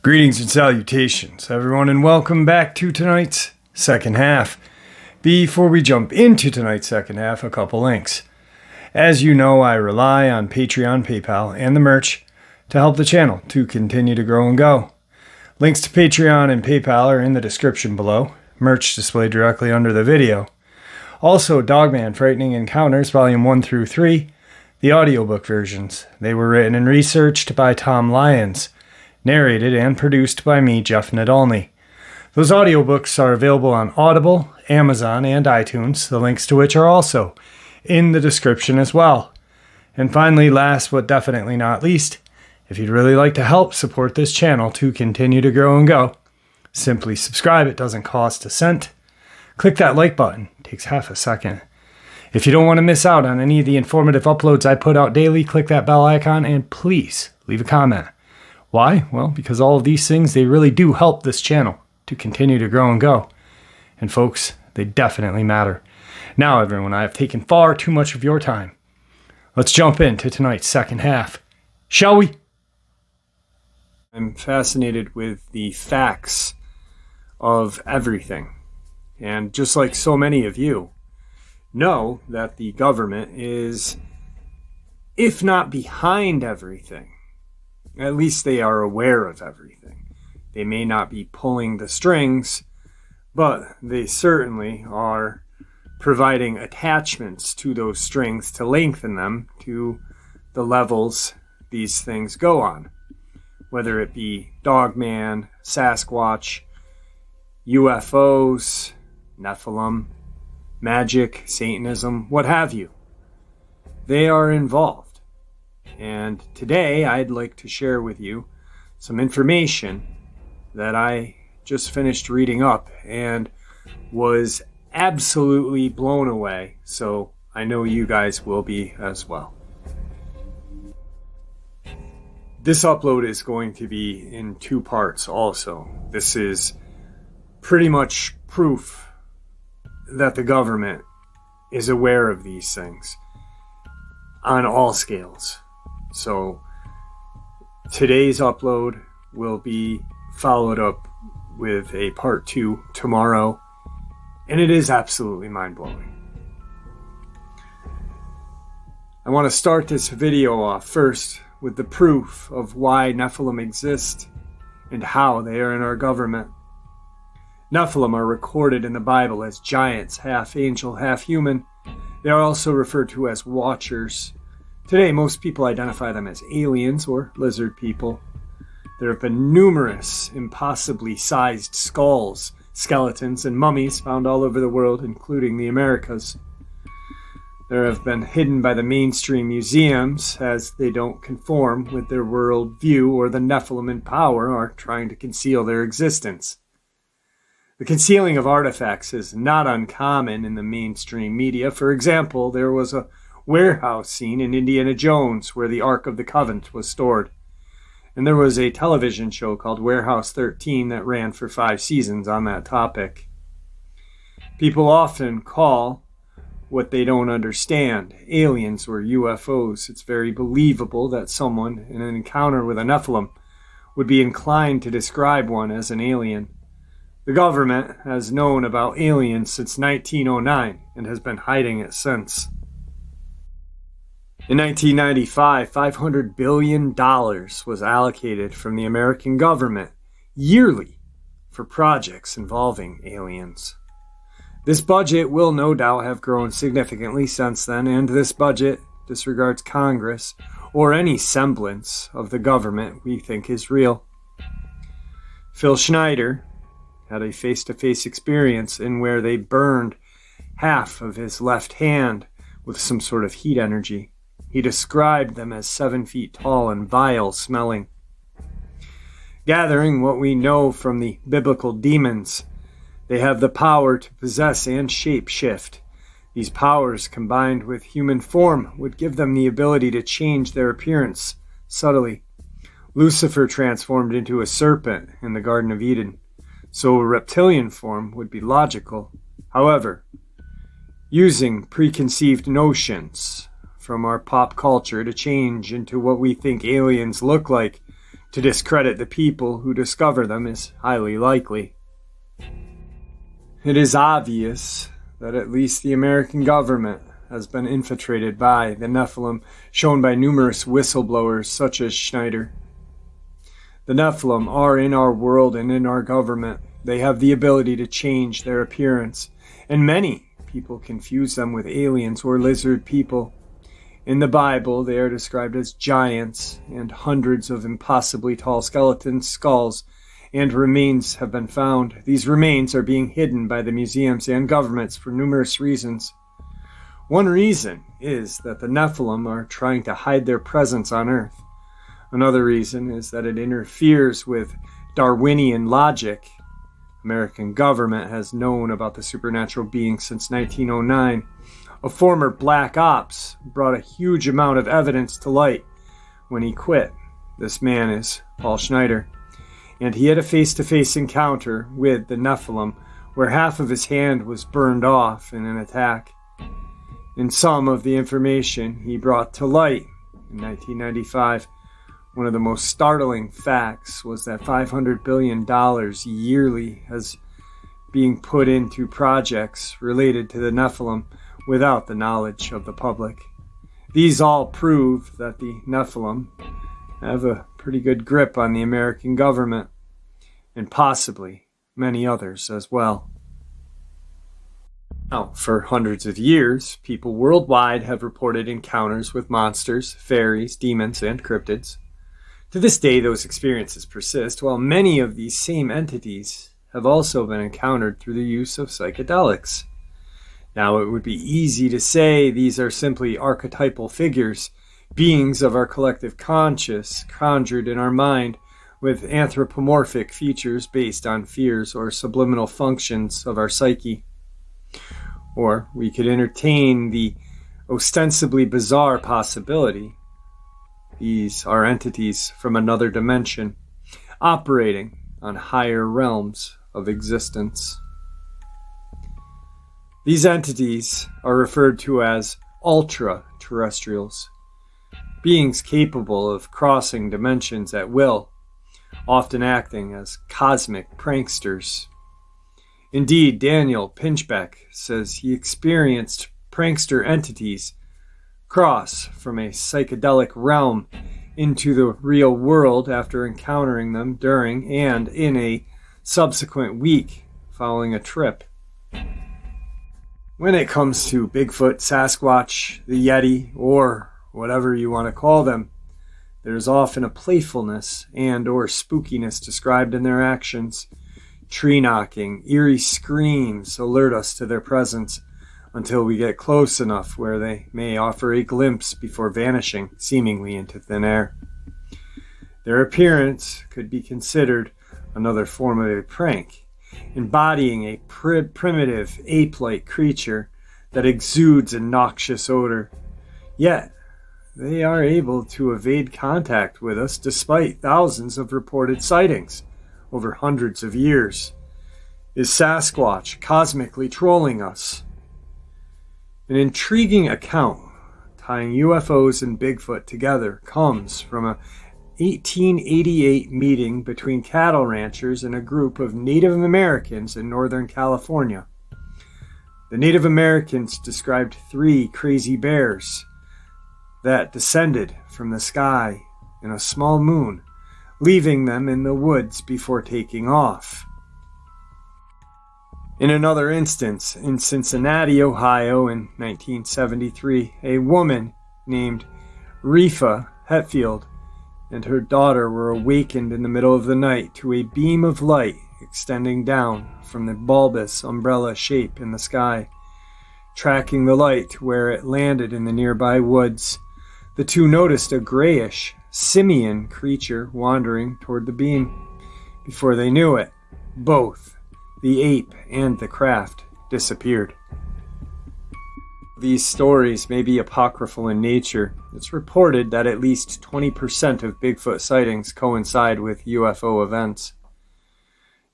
Greetings and salutations, everyone, and welcome back to tonight's second half. Before we jump into tonight's second half, a couple links. As you know, I rely on Patreon, PayPal, and the merch to help the channel to continue to grow and go. Links to Patreon and PayPal are in the description below, merch displayed directly under the video. Also, Dogman Frightening Encounters, Volume 1 through 3, the audiobook versions. They were written and researched by Tom Lyons, narrated and produced by me, Jeff Nadolny. Those audiobooks are available on Audible, Amazon, and iTunes, the links to which are also in the description as well. And finally, last but definitely not least, if you'd really like to help support this channel to continue to grow and go, simply subscribe. It doesn't cost a cent. Click that like button. It takes half a second. If you don't want to miss out on any of the informative uploads I put out daily, click that bell icon and please leave a comment. Why? Well, because all of these things, they really do help this channel to continue to grow and go. And folks, they definitely matter. Now, everyone, I have taken far too much of your time. Let's jump into tonight's second half, shall we? I'm fascinated with the facts of everything. And just like so many of you, know that the government is, if not behind everything, at least they are aware of everything. They may not be pulling the strings, but they certainly are providing attachments to those strings to lengthen them to the levels these things go on. Whether it be Dogman, Sasquatch, UFOs, Nephilim, magic, Satanism, what have you. They are involved. And today I'd like to share with you some information that I just finished reading up and was absolutely blown away. So I know you guys will be as well. This upload is going to be in two parts also. This is pretty much proof that the government is aware of these things on all scales. So today's upload will be followed up with a part 2 tomorrow, and it is absolutely mind-blowing. I want to start this video off first with the proof of why Nephilim exist and how they are in our government. Nephilim are recorded in the Bible as giants, half angel, half human. They are also referred to as watchers. Today, most people identify them as aliens or lizard people. There have been numerous impossibly sized skulls, skeletons, and mummies found all over the world, including the Americas. There have been hidden by the mainstream museums as they don't conform with their world view, or the Nephilim in power are trying to conceal their existence. The concealing of artifacts is not uncommon in the mainstream media. For example, there was a warehouse scene in Indiana Jones where the Ark of the Covenant was stored. And there was a television show called Warehouse 13 that ran for 5 seasons on that topic. People often call what they don't understand aliens or UFOs. It's very believable that someone in an encounter with a Nephilim would be inclined to describe one as an alien. The government has known about aliens since 1909 and has been hiding it since. In 1995, $500 billion was allocated from the American government yearly for projects involving aliens. This budget will no doubt have grown significantly since then, and this budget disregards Congress or any semblance of the government we think is real. Phil Schneider had a face-to-face experience in where they burned half of his left hand with some sort of heat energy. He described them as 7 feet tall and vile smelling. Gathering what we know from the biblical demons, they have the power to possess and shape-shift. These powers, combined with human form, would give them the ability to change their appearance subtly. Lucifer transformed into a serpent in the Garden of Eden, so a reptilian form would be logical. However, using preconceived notions from our pop culture to change into what we think aliens look like to discredit the people who discover them is highly likely. It is obvious that at least the American government has been infiltrated by the Nephilim, shown by numerous whistleblowers such as Schneider. The Nephilim are in our world and in our government. They have the ability to change their appearance, and many people confuse them with aliens or lizard people. In the Bible, they are described as giants, and hundreds of impossibly tall skeleton skulls and remains have been found. These remains are being hidden by the museums and governments for numerous reasons. One reason is that the Nephilim are trying to hide their presence on Earth. Another reason is that it interferes with Darwinian logic. American government has known about the supernatural beings since 1909. A former black ops brought a huge amount of evidence to light when he quit. This man is Phil Schneider, and he had a face-to-face encounter with the Nephilim where half of his hand was burned off in an attack. In some of the information he brought to light in 1995, one of the most startling facts was that $500 billion yearly has being put into projects related to the Nephilim without the knowledge of the public. These all prove that the Nephilim have a pretty good grip on the American government, and possibly many others as well. Now, for hundreds of years, people worldwide have reported encounters with monsters, fairies, demons, and cryptids. To this day, those experiences persist, while many of these same entities have also been encountered through the use of psychedelics. Now, it would be easy to say these are simply archetypal figures, beings of our collective conscious, conjured in our mind with anthropomorphic features based on fears or subliminal functions of our psyche. Or we could entertain the ostensibly bizarre possibility these are entities from another dimension, operating on higher realms of existence. These entities are referred to as ultra-terrestrials, beings capable of crossing dimensions at will, often acting as cosmic pranksters. Indeed, Daniel Pinchbeck says he experienced prankster entities cross from a psychedelic realm into the real world after encountering them during and in a subsequent week following a trip. When it comes to Bigfoot, Sasquatch, the Yeti, or whatever you want to call them, there's often a playfulness and or spookiness described in their actions. Tree knocking, eerie screams alert us to their presence until we get close enough where they may offer a glimpse before vanishing seemingly into thin air. Their appearance could be considered another form of a prank, embodying a primitive ape-like creature that exudes a noxious odor. Yet, they are able to evade contact with us despite thousands of reported sightings over hundreds of years. Is Sasquatch cosmically trolling us? An intriguing account tying UFOs and Bigfoot together comes from a 1888 meeting between cattle ranchers and a group of Native Americans in Northern California. The Native Americans described 3 crazy bears that descended from the sky in a small moon, leaving them in the woods before taking off. In another instance, in Cincinnati, Ohio in 1973, a woman named Refa Hetfield and her daughter were awakened in the middle of the night to a beam of light extending down from the bulbous umbrella shape in the sky. Tracking the light to where it landed in the nearby woods, the two noticed a grayish, simian creature wandering toward the beam. Before they knew it, both the ape and the craft disappeared. These stories may be apocryphal in nature. It's reported that at least 20% of Bigfoot sightings coincide with UFO events.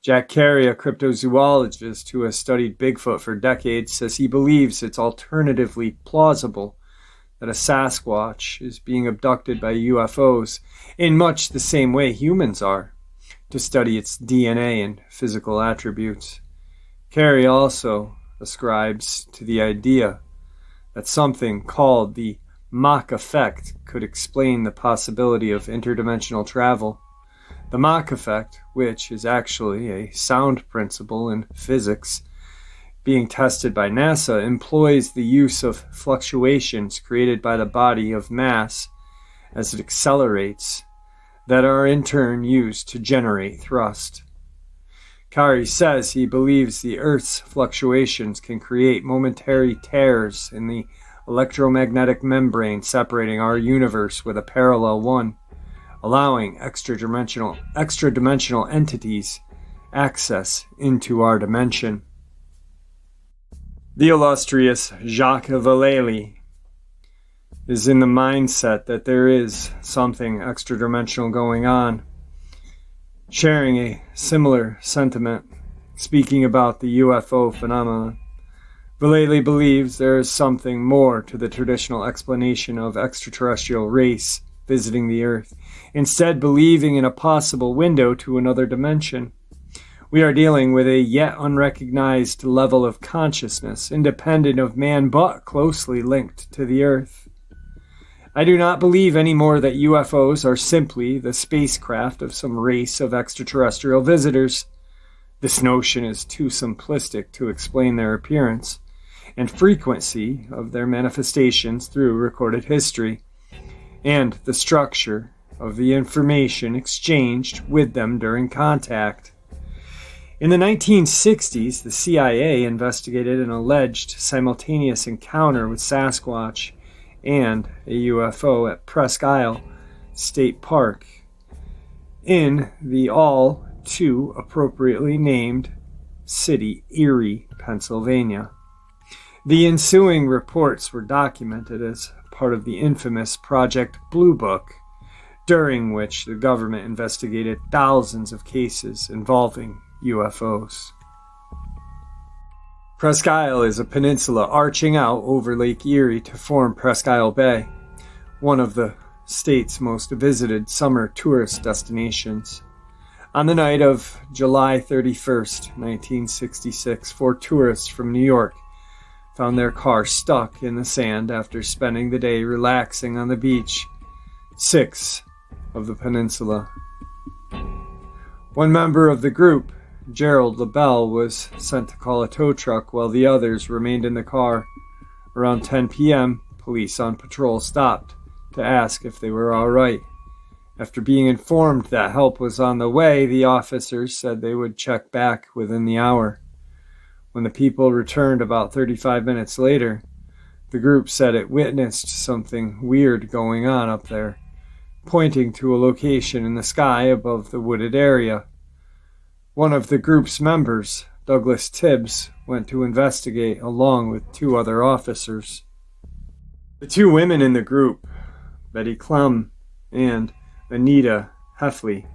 Jack Carey, a cryptozoologist who has studied Bigfoot for decades, says he believes it's alternatively plausible that a Sasquatch is being abducted by UFOs in much the same way humans are, to study its DNA and physical attributes. Carey also ascribes to the idea that something called the Mach effect could explain the possibility of interdimensional travel. The Mach effect, which is actually a sound principle in physics being tested by NASA, employs the use of fluctuations created by the body of mass as it accelerates that are in turn used to generate thrust. Carey says he believes the Earth's fluctuations can create momentary tears in the electromagnetic membrane separating our universe with a parallel one, allowing extra-dimensional entities access into our dimension. The illustrious Jacques Vallée is in the mindset that there is something extra-dimensional going on, sharing a similar sentiment, speaking about the UFO phenomenon. Vallée believes there is something more to the traditional explanation of extraterrestrial race visiting the Earth, instead believing in a possible window to another dimension. We are dealing with a yet unrecognized level of consciousness, independent of man but closely linked to the Earth. I do not believe anymore that UFOs are simply the spacecraft of some race of extraterrestrial visitors. This notion is too simplistic to explain their appearance and frequency of their manifestations through recorded history, and the structure of the information exchanged with them during contact. In the 1960s, the CIA investigated an alleged simultaneous encounter with Sasquatch and a UFO at Presque Isle State Park in the all too appropriately named city Erie, Pennsylvania. The ensuing reports were documented as part of the infamous Project Blue Book, during which the government investigated thousands of cases involving UFOs. Presque Isle is a peninsula arching out over Lake Erie to form Presque Isle Bay, one of the state's most visited summer tourist destinations. On the night of July 31st, 1966, 4 tourists from New York found their car stuck in the sand after spending the day relaxing on the beach 6 of the peninsula. One member of the group, Gerald LaBelle, was sent to call a tow truck while the others remained in the car. Around 10 p.m., police on patrol stopped to ask if they were all right. After being informed that help was on the way, the officers said they would check back within the hour. When the people returned about 35 minutes later, the group said it witnessed something weird going on up there, pointing to a location in the sky above the wooded area. One of the group's members, Douglas Tibbs, went to investigate along with 2 other officers. The 2 women in the group, Betty Clem and Anita Heffley,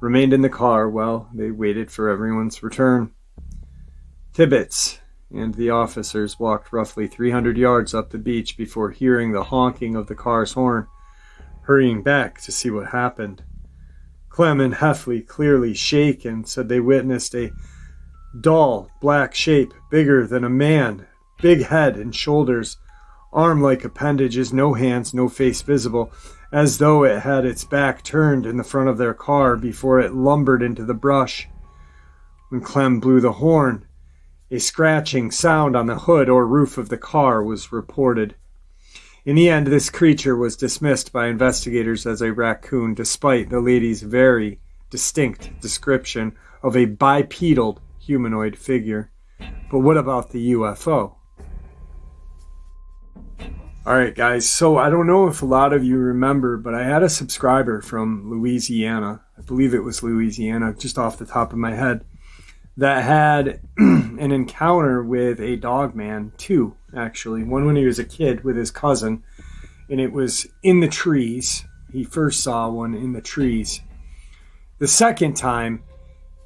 remained in the car while they waited for everyone's return. Tibbets and the officers walked roughly 300 yards up the beach before hearing the honking of the car's horn, hurrying back to see what happened. Clem and Heffley, clearly shaken, said they witnessed a dull, black shape bigger than a man, big head and shoulders, arm-like appendages, no hands, no face visible, as though it had its back turned in the front of their car before it lumbered into the brush. When Clem blew the horn, a scratching sound on the hood or roof of the car was reported. In the end, this creature was dismissed by investigators as a raccoon, despite the lady's very distinct description of a bipedal humanoid figure. But what about the UFO? Alright guys, so I don't know if a lot of you remember, but I had a subscriber from Louisiana, I believe it was Louisiana, just off the top of my head, that had an encounter with a Dogman, 2 actually. One when he was a kid with his cousin, and it was in the trees. He first saw one in the trees. The second time,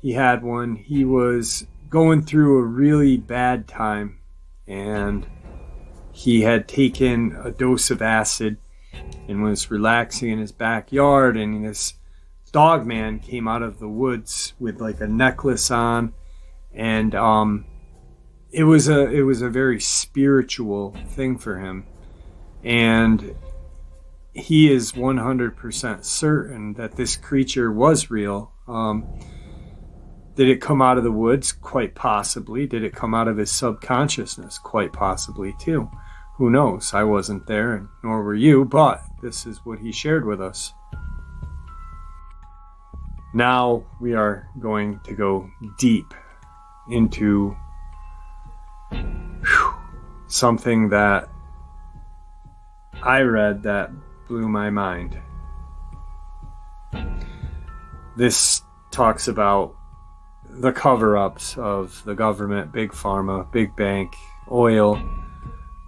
he had one. He was going through a really bad time, and he had taken a dose of acid and was relaxing in his backyard, and this Dogman came out of the woods with like a necklace on, and it was a very spiritual thing for him, and he is 100% certain that this creature was real. Did it come out of the woods? Quite possibly. Did it come out of his subconsciousness? Quite possibly too. Who knows? I wasn't there, and nor were you, but this is what he shared with us. Now we are going to go deep into something that I read that blew my mind. This talks about the cover-ups of the government, big pharma, big bank, oil,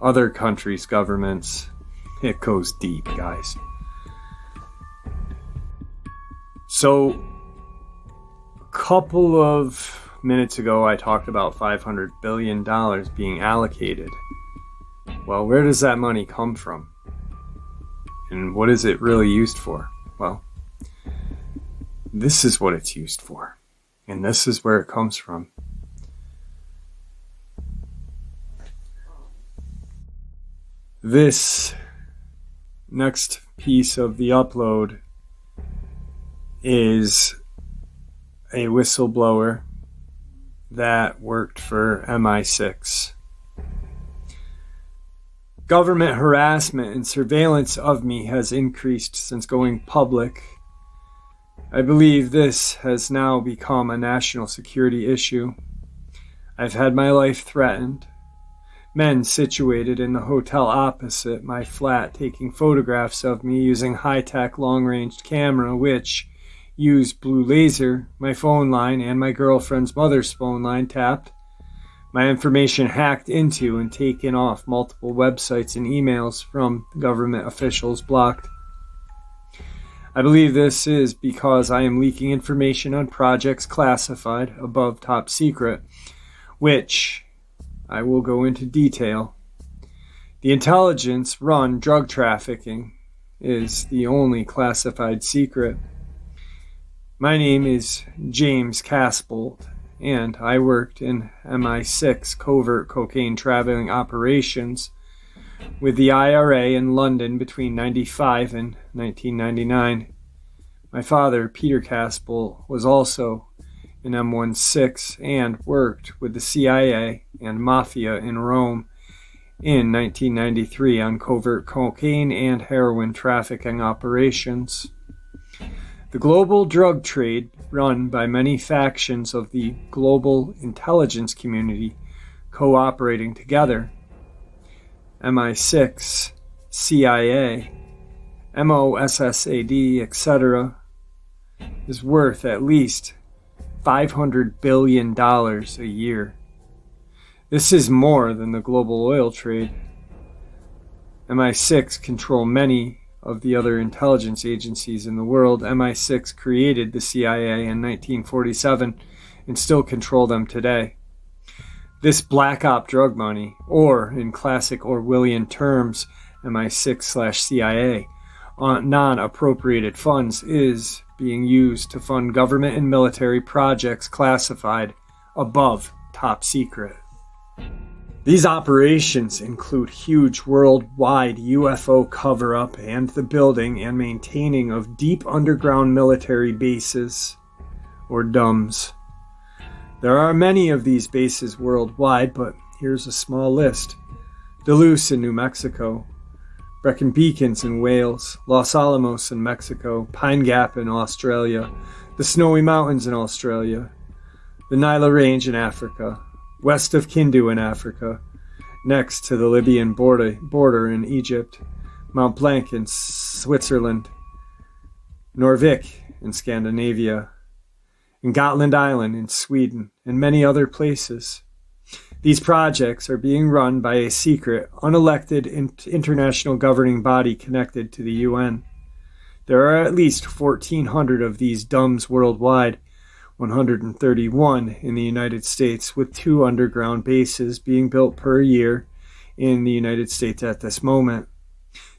other countries' governments. It goes deep, guys. So, a couple of minutes ago, I talked about $500 billion being allocated. Well, where does that money come from? And what is it really used for? Well, this is what it's used for. And this is where it comes from. This next piece of the upload is a whistleblower that worked for MI6. Government harassment and surveillance of me has increased since going public. I believe this has now become a national security issue. I've had my life threatened. Men situated in the hotel opposite my flat taking photographs of me using high-tech long-range camera which used blue laser, my phone line, and my girlfriend's mother's phone line tapped. My information hacked into and taken off multiple websites and emails from government officials blocked. I believe this is because I am leaking information on projects classified above top secret, which I will go into detail. The intelligence run drug trafficking is the only classified secret. My name is James Casbolt, and I worked in MI6 covert cocaine traveling operations with the IRA in London between 1995 and 1999. My father, Peter Casbolt, was also in M16 and worked with the CIA and Mafia in Rome in 1993 on covert cocaine and heroin trafficking operations. The global drug trade, run by many factions of the global intelligence community cooperating together, MI6, CIA, MOSSAD, etc., is worth at least $500 billion a year. This is more than the global oil trade. MI6 control many of the other intelligence agencies in the world. MI6 created the CIA in 1947 and still control them today. This black op drug money, or in classic Orwellian terms, MI6/CIA, non-appropriated funds, is being used to fund government and military projects classified above top secret. These operations include huge worldwide UFO cover-up and the building and maintaining of deep underground military bases, or DUMBs. There are many of these bases worldwide, but here's a small list. Dulce in New Mexico, Brecon Beacons in Wales, Los Alamos in Mexico, Pine Gap in Australia, the Snowy Mountains in Australia, the Nile Range in Africa, west of Kindu in Africa, next to the Libyan border in Egypt, Mount Blanc in Switzerland, Norvik in Scandinavia, and Gotland Island in Sweden, and many other places. These projects are being run by a secret, unelected international governing body connected to the UN. There are at least 1,400 of these DUMBs worldwide, 131 in the United States, with 2 underground bases being built per year in the United States at this moment.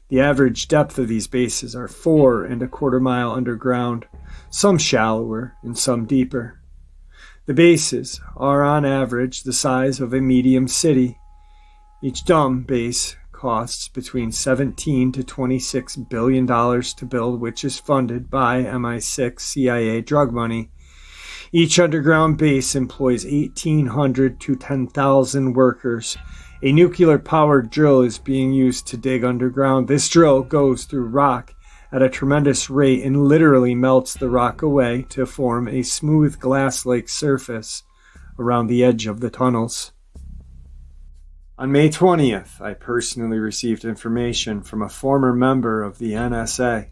The average depth of these bases are 4¼ mile underground, some shallower and some deeper. The bases are on average the size of a medium city. Each dumb base costs between $17 to $26 billion to build, which is funded by MI6 CIA drug money. Each underground base employs 1,800 to 10,000 workers. A nuclear-powered drill is being used to dig underground. This drill goes through rock at a tremendous rate and literally melts the rock away to form a smooth glass-like surface around the edge of the tunnels. On May 20th, I personally received information from a former member of the NSA.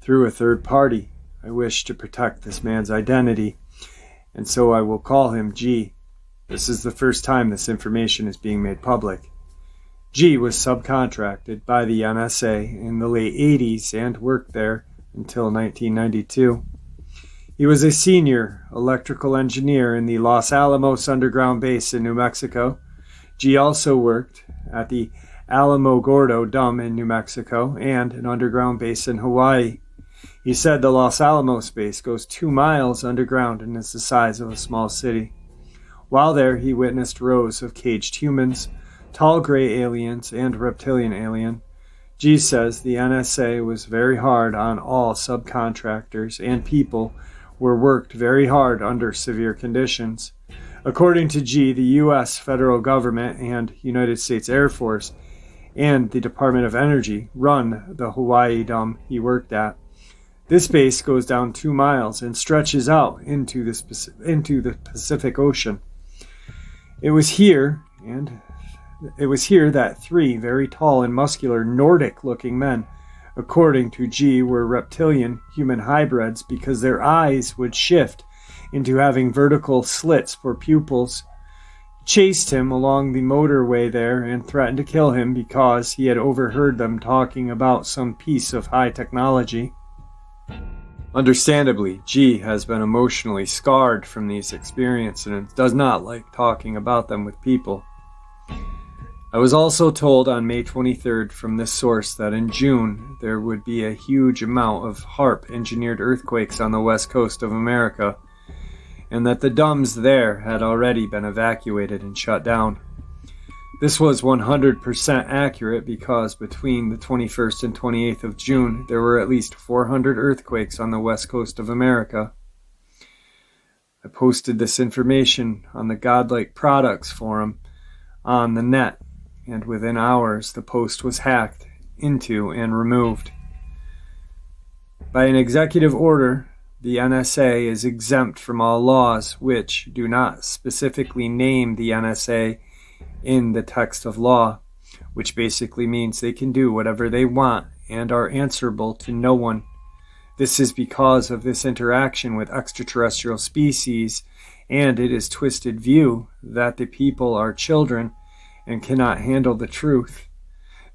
Through a third party, I wish to protect this man's identity, and so I will call him G. This is the first time this information is being made public. G was subcontracted by the NSA in the late 80s and worked there until 1992. He was a senior electrical engineer in the Los Alamos underground base in New Mexico. G also worked at the Alamogordo Dome in New Mexico and an underground base in Hawaii. He said the Los Alamos base goes 2 miles underground and is the size of a small city. While there, he witnessed rows of caged humans, tall gray aliens, and reptilian alien. G says the NSA was very hard on all subcontractors, and people were worked very hard under severe conditions. According to G, the U.S. federal government and United States Air Force and the Department of Energy run the Hawaii Dome he worked at. This base goes down 2 miles and stretches out into the Pacific Ocean. It was here that 3 very tall and muscular Nordic-looking men, according to G, were reptilian human hybrids because their eyes would shift into having vertical slits for pupils, chased him along the motorway there and threatened to kill him because he had overheard them talking about some piece of high technology. Understandably, G has been emotionally scarred from these experiences and does not like talking about them with people. I was also told on May 23rd from this source that in June there would be a huge amount of HAARP-engineered earthquakes on the west coast of America, and that the domes there had already been evacuated and shut down. This was 100% accurate because between the 21st and 28th of June, there were at least 400 earthquakes on the west coast of America. I posted this information on the Godlike Products forum on the net, and within hours the post was hacked into and removed. By an executive order, the NSA is exempt from all laws which do not specifically name the NSA in the text of law, which basically means they can do whatever they want and are answerable to no one. This is because of this interaction with extraterrestrial species and it is twisted view that the people are children and cannot handle the truth.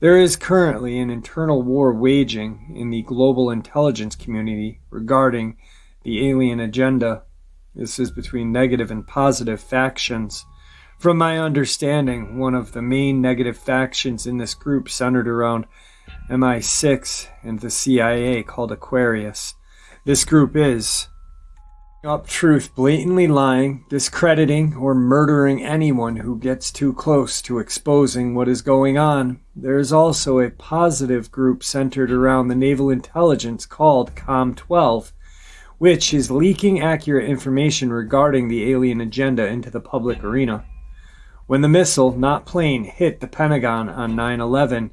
There is currently an internal war waging in the global intelligence community regarding the alien agenda. This is between negative and positive factions. From my understanding, one of the main negative factions in this group centered around MI6 and the CIA called Aquarius. This group is up truth, blatantly lying, discrediting, or murdering anyone who gets too close to exposing what is going on. There is also a positive group centered around the naval intelligence called COM-12, which is leaking accurate information regarding the alien agenda into the public arena. When the missile, not plane, hit the Pentagon on 9/11,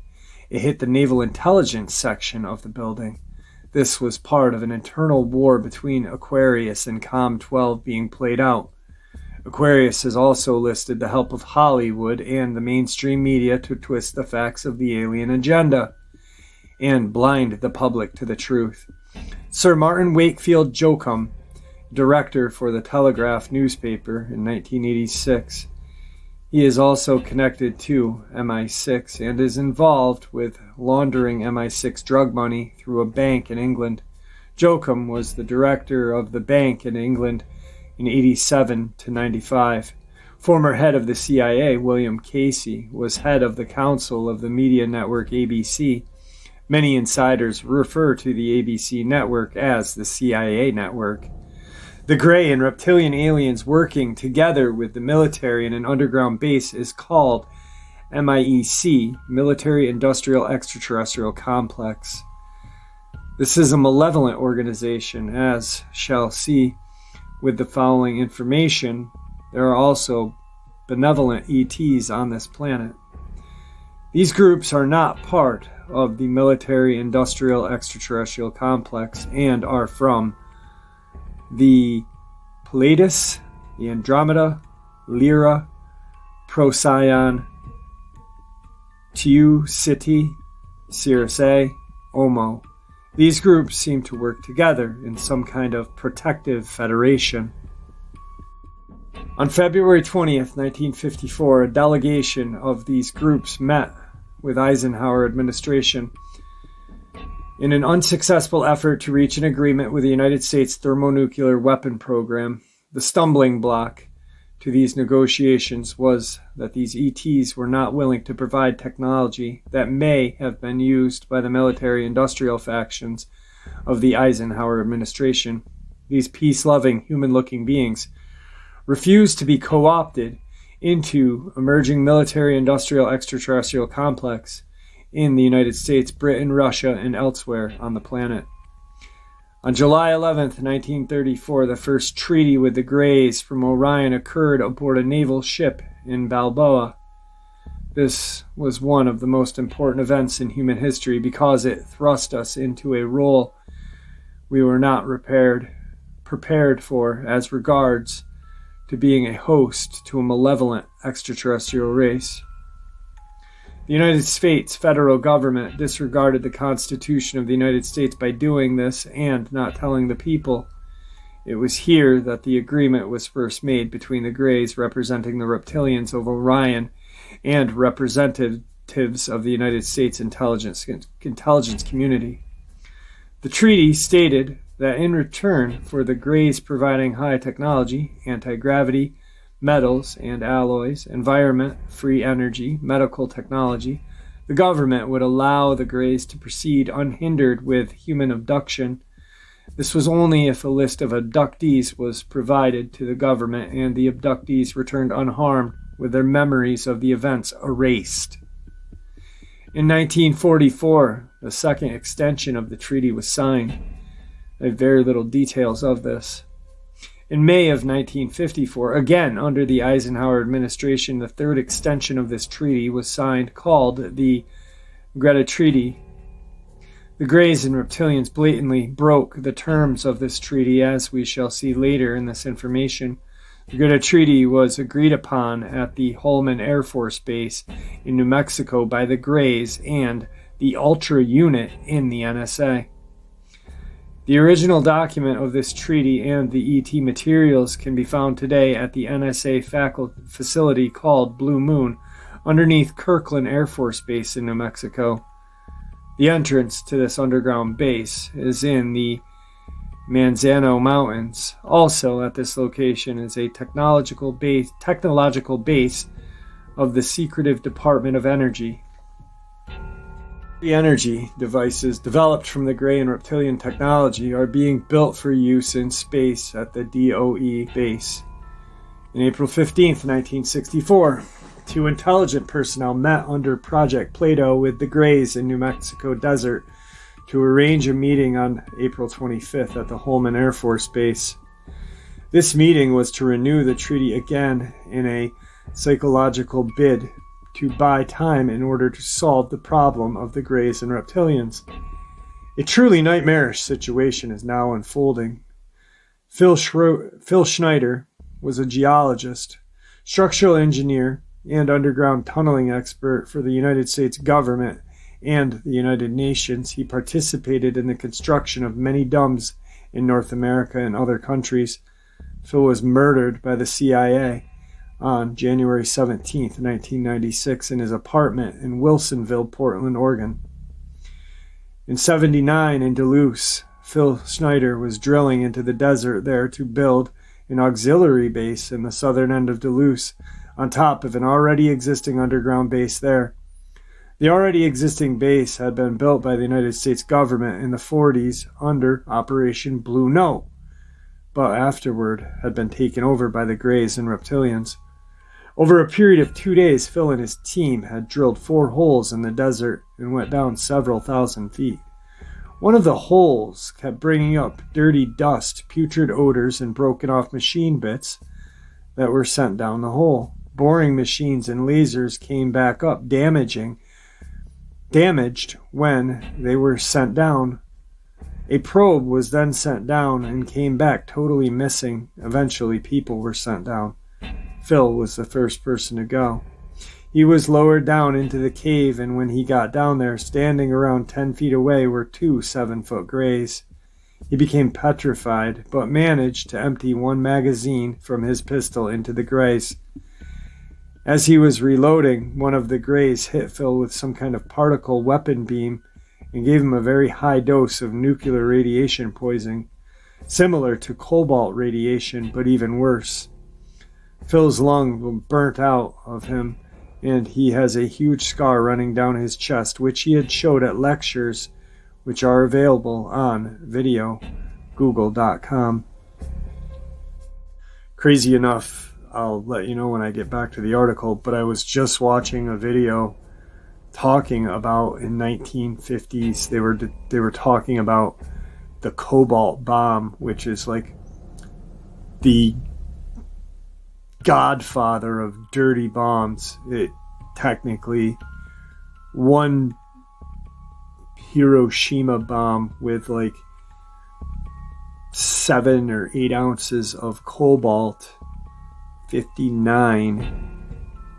it hit the naval intelligence section of the building. This was part of an internal war between Aquarius and COM-12 being played out. Aquarius has also listed the help of Hollywood and the mainstream media to twist the facts of the alien agenda and blind the public to the truth. Sir Martin Wakefield Jokum, director for the Telegraph newspaper in 1986, he is also connected to MI6 and is involved with laundering MI6 drug money through a bank in England. Jokum was the director of the bank in England in 87 to 95. Former head of the CIA, William Casey, was head of the council of the media network ABC. Many insiders refer to the ABC network as the CIA network. The gray and reptilian aliens working together with the military in an underground base is called MIEC, Military Industrial Extraterrestrial Complex. This is a malevolent organization, as shall see with the following information. There are also benevolent ETs on this planet. These groups are not part of the Military Industrial Extraterrestrial Complex and are from the Pleiades, the Andromeda, Lyra, Procyon, Tiu Ceti, Sirius A, Omo. These groups seem to work together in some kind of protective federation. On February 20th, 1954, a delegation of these groups met with Eisenhower administration in an unsuccessful effort to reach an agreement with the United States thermonuclear weapon program. The stumbling block to these negotiations was that these ETs were not willing to provide technology that may have been used by the military-industrial factions of the Eisenhower administration. These peace-loving, human-looking beings refused to be co-opted into emerging military-industrial extraterrestrial complex in the United States, Britain, Russia, and elsewhere on the planet. On July 11th, 1934, the first treaty with the Greys from Orion occurred aboard a naval ship in Balboa. This was one of the most important events in human history because it thrust us into a role we were not prepared for as regards to being a host to a malevolent extraterrestrial race. The United States federal government disregarded the Constitution of the United States by doing this and not telling the people. It was here that the agreement was first made between the Greys, representing the reptilians of Orion, and representatives of the United States intelligence community. The treaty stated that in return for the Greys providing high technology, anti-gravity, metals and alloys, environment, free energy, medical technology, the government would allow the Greys to proceed unhindered with human abduction. This was only if a list of abductees was provided to the government and the abductees returned unharmed with their memories of the events erased. In 1944, the second extension of the treaty was signed. I have very little details of this. In May of 1954, again under the Eisenhower administration, the third extension of this treaty was signed, called the Gov'T Treaty. The Greys and Reptilians blatantly broke the terms of this treaty, as we shall see later in this information. The Gov'T Treaty was agreed upon at the Holman Air Force Base in New Mexico by the Greys and the Ultra Unit in the NSA. The original document of this treaty and the ET materials can be found today at the NSA facility called Blue Moon, underneath Kirkland Air Force Base in New Mexico. The entrance to this underground base is in the Manzano Mountains. Also at this location is a technological base of the secretive Department of Energy. The energy devices developed from the Grey and Reptilian technology are being built for use in space at the DOE base. On April 15th, 1964, two intelligent personnel met under Project Plato with the Greys in New Mexico desert to arrange a meeting on April 25th at the Holman Air Force Base. This meeting was to renew the treaty again in a psychological bid to buy time in order to solve the problem of the Greys and Reptilians. A truly nightmarish situation is now unfolding. Phil Schneider was a geologist, structural engineer, and underground tunneling expert for the United States government and the United Nations. He participated in the construction of many dams in North America and other countries. Phil was murdered by the CIA on January 17, 1996, in his apartment in Wilsonville, Portland, Oregon. In 1979, in Dulce, Phil Schneider was drilling into the desert there to build an auxiliary base in the southern end of Dulce, on top of an already existing underground base there. The already existing base had been built by the United States government in the 40s under Operation Blue Note, but afterward had been taken over by the Greys and Reptilians. Over a period of 2 days, Phil and his team had drilled 4 holes in the desert and went down several thousand feet. One of the holes kept bringing up dirty dust, putrid odors, and broken off machine bits that were sent down the hole. Boring machines and lasers came back up, damaged when they were sent down. A probe was then sent down and came back totally missing. Eventually, people were sent down. Phil was the first person to go. He was lowered down into the cave, and when he got down there, standing around 10 feet away were 2 7-foot Greys. He became petrified, but managed to empty one magazine from his pistol into the Greys. As he was reloading, one of the Greys hit Phil with some kind of particle weapon beam and gave him a very high dose of nuclear radiation poisoning, similar to cobalt radiation, but even worse. Phil's lung was burnt out of him, and he has a huge scar running down his chest, which he had showed at lectures, which are available on video, Google.com. Crazy enough, I'll let you know when I get back to the article, but I was just watching a video talking about in 1950s, they were talking about the cobalt bomb, which is like the godfather of dirty bombs. It technically, one Hiroshima bomb with like 7 or 8 ounces of cobalt 59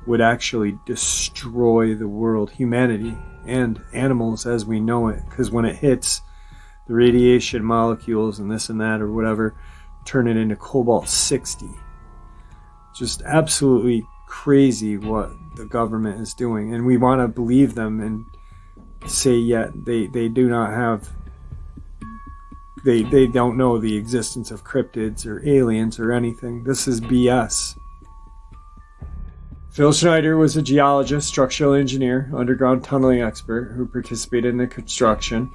would actually destroy the world, humanity, and animals as we know it, because when it hits the radiation molecules and this and that or whatever, turn it into cobalt 60. Just absolutely crazy what the government is doing, and we want to believe them and say yet they do not have, they don't know the existence of cryptids or aliens or anything. This is BS. Phil Schneider was a geologist, structural engineer, underground tunneling expert who participated in the construction.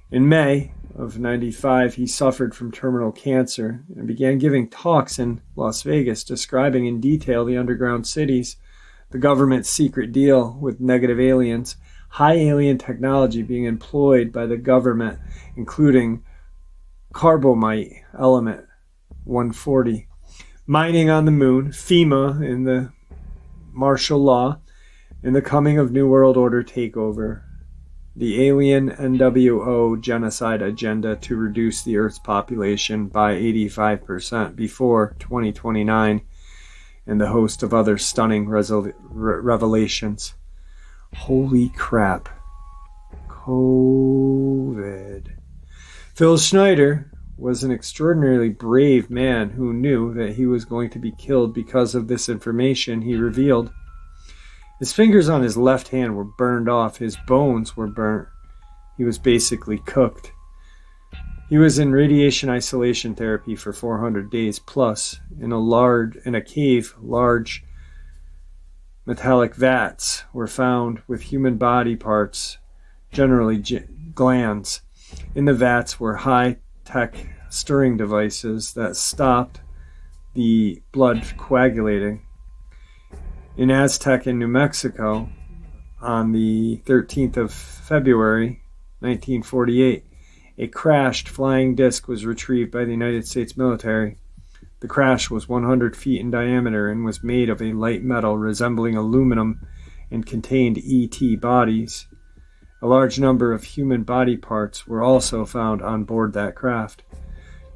In May of 95, he suffered from terminal cancer and began giving talks in Las Vegas describing in detail the underground cities, the government's secret deal with negative aliens, high alien technology being employed by the government, including carbomite element 140, mining on the moon, FEMA in the martial law, and the coming of New World Order takeover, the alien NWO genocide agenda to reduce the Earth's population by 85% before 2029, and the host of other stunning revelations. Holy crap. COVID. Phil Schneider was an extraordinarily brave man who knew that he was going to be killed because of this information he revealed. His fingers on his left hand were burned off. His bones were burnt. He was basically cooked. He was in radiation isolation therapy for 400 days plus. In a cave, large metallic vats were found with human body parts, generally glands. In the vats were high-tech stirring devices that stopped the blood coagulating. In Aztec in New Mexico, on the 13th of February, 1948, a crashed flying disc was retrieved by the United States military. The crash was 100 feet in diameter and was made of a light metal resembling aluminum and contained ET bodies. A large number of human body parts were also found on board that craft.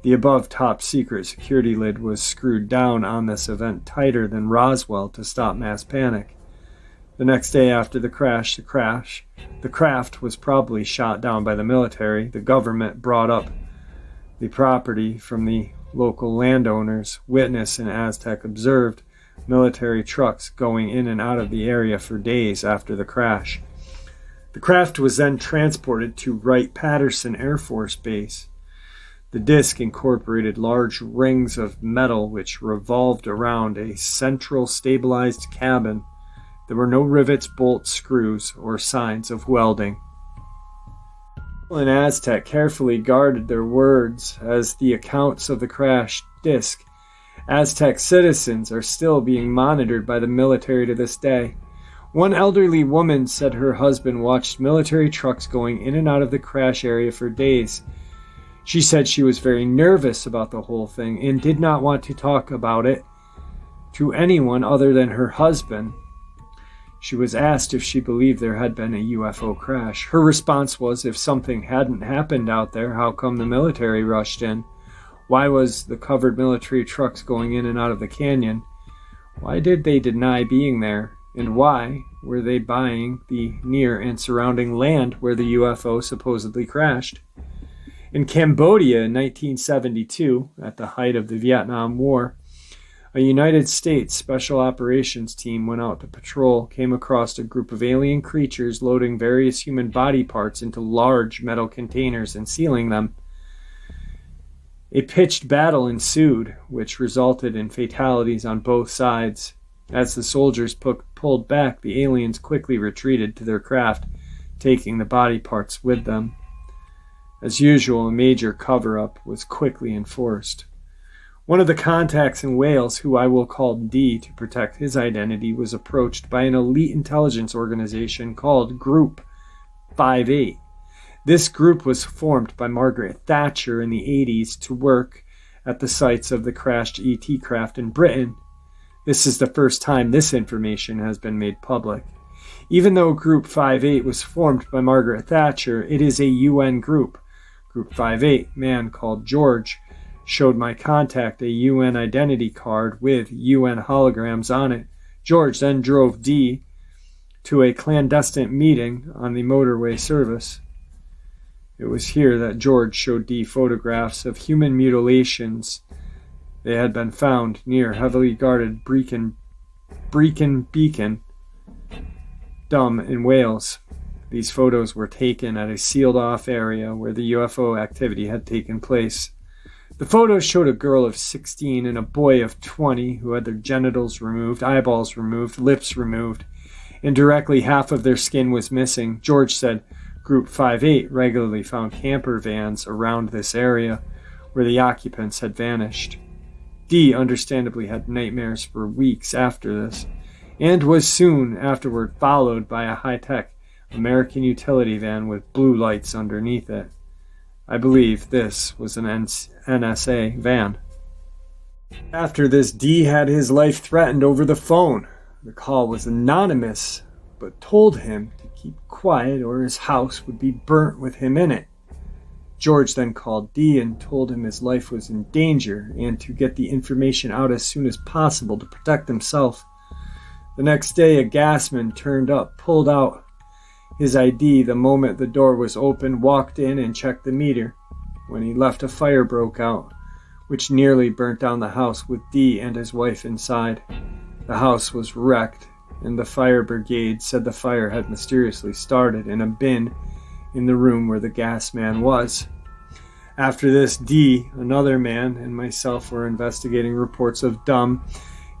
The above top-secret security lid was screwed down on this event tighter than Roswell to stop mass panic. The next day after the craft was probably shot down by the military. The government brought up the property from the local landowners. Witness in Aztec observed military trucks going in and out of the area for days after the crash. The craft was then transported to Wright-Patterson Air Force Base. The disc incorporated large rings of metal which revolved around a central stabilized cabin. There were no rivets, bolts, screws, or signs of welding. People in Aztec carefully guarded their words as the accounts of the crashed disc. Aztec citizens are still being monitored by the military to this day. One elderly woman said her husband watched military trucks going in and out of the crash area for days. She said she was very nervous about the whole thing and did not want to talk about it to anyone other than her husband. She was asked if she believed there had been a UFO crash. Her response was, if something hadn't happened out there, how come the military rushed in? Why was the covered military trucks going in and out of the canyon? Why did they deny being there? And why were they buying the near and surrounding land where the UFO supposedly crashed? In Cambodia in 1972, at the height of the Vietnam War, a United States Special Operations team went out to patrol, came across a group of alien creatures loading various human body parts into large metal containers and sealing them. A pitched battle ensued, which resulted in fatalities on both sides. As the soldiers pulled back, the aliens quickly retreated to their craft, taking the body parts with them. As usual, a major cover-up was quickly enforced. One of the contacts in Wales, who I will call D to protect his identity, was approached by an elite intelligence organization called Group 58. This group was formed by Margaret Thatcher in the 80s to work at the sites of the crashed ET craft in Britain. This is the first time this information has been made public. Even though Group 58 was formed by Margaret Thatcher, it is a UN group. Group 58, man called George, showed my contact a UN identity card with UN holograms on it. George then drove D to a clandestine meeting on the motorway service. It was here that George showed D photographs of human mutilations. They had been found near heavily guarded Brecon Beacon Dam in Wales. These photos were taken at a sealed-off area where the UFO activity had taken place. The photos showed a girl of 16 and a boy of 20 who had their genitals removed, eyeballs removed, lips removed, and directly half of their skin was missing. George said Group 58 regularly found camper vans around this area where the occupants had vanished. D understandably had nightmares for weeks after this, and was soon afterward followed by a high-tech American utility van with blue lights underneath it. I believe this was an NSA van. After this, D had his life threatened over the phone. The call was anonymous, but told him to keep quiet or his house would be burnt with him in it. George then called D and told him his life was in danger and to get the information out as soon as possible to protect himself. The next day, a gasman turned up, pulled out his ID the moment the door was open, walked in and checked the meter. When he left, a fire broke out, which nearly burnt down the house with D and his wife inside. The house was wrecked, and the fire brigade said the fire had mysteriously started in a bin in the room where the gas man was. After this, D, another man, and myself were investigating reports of dumb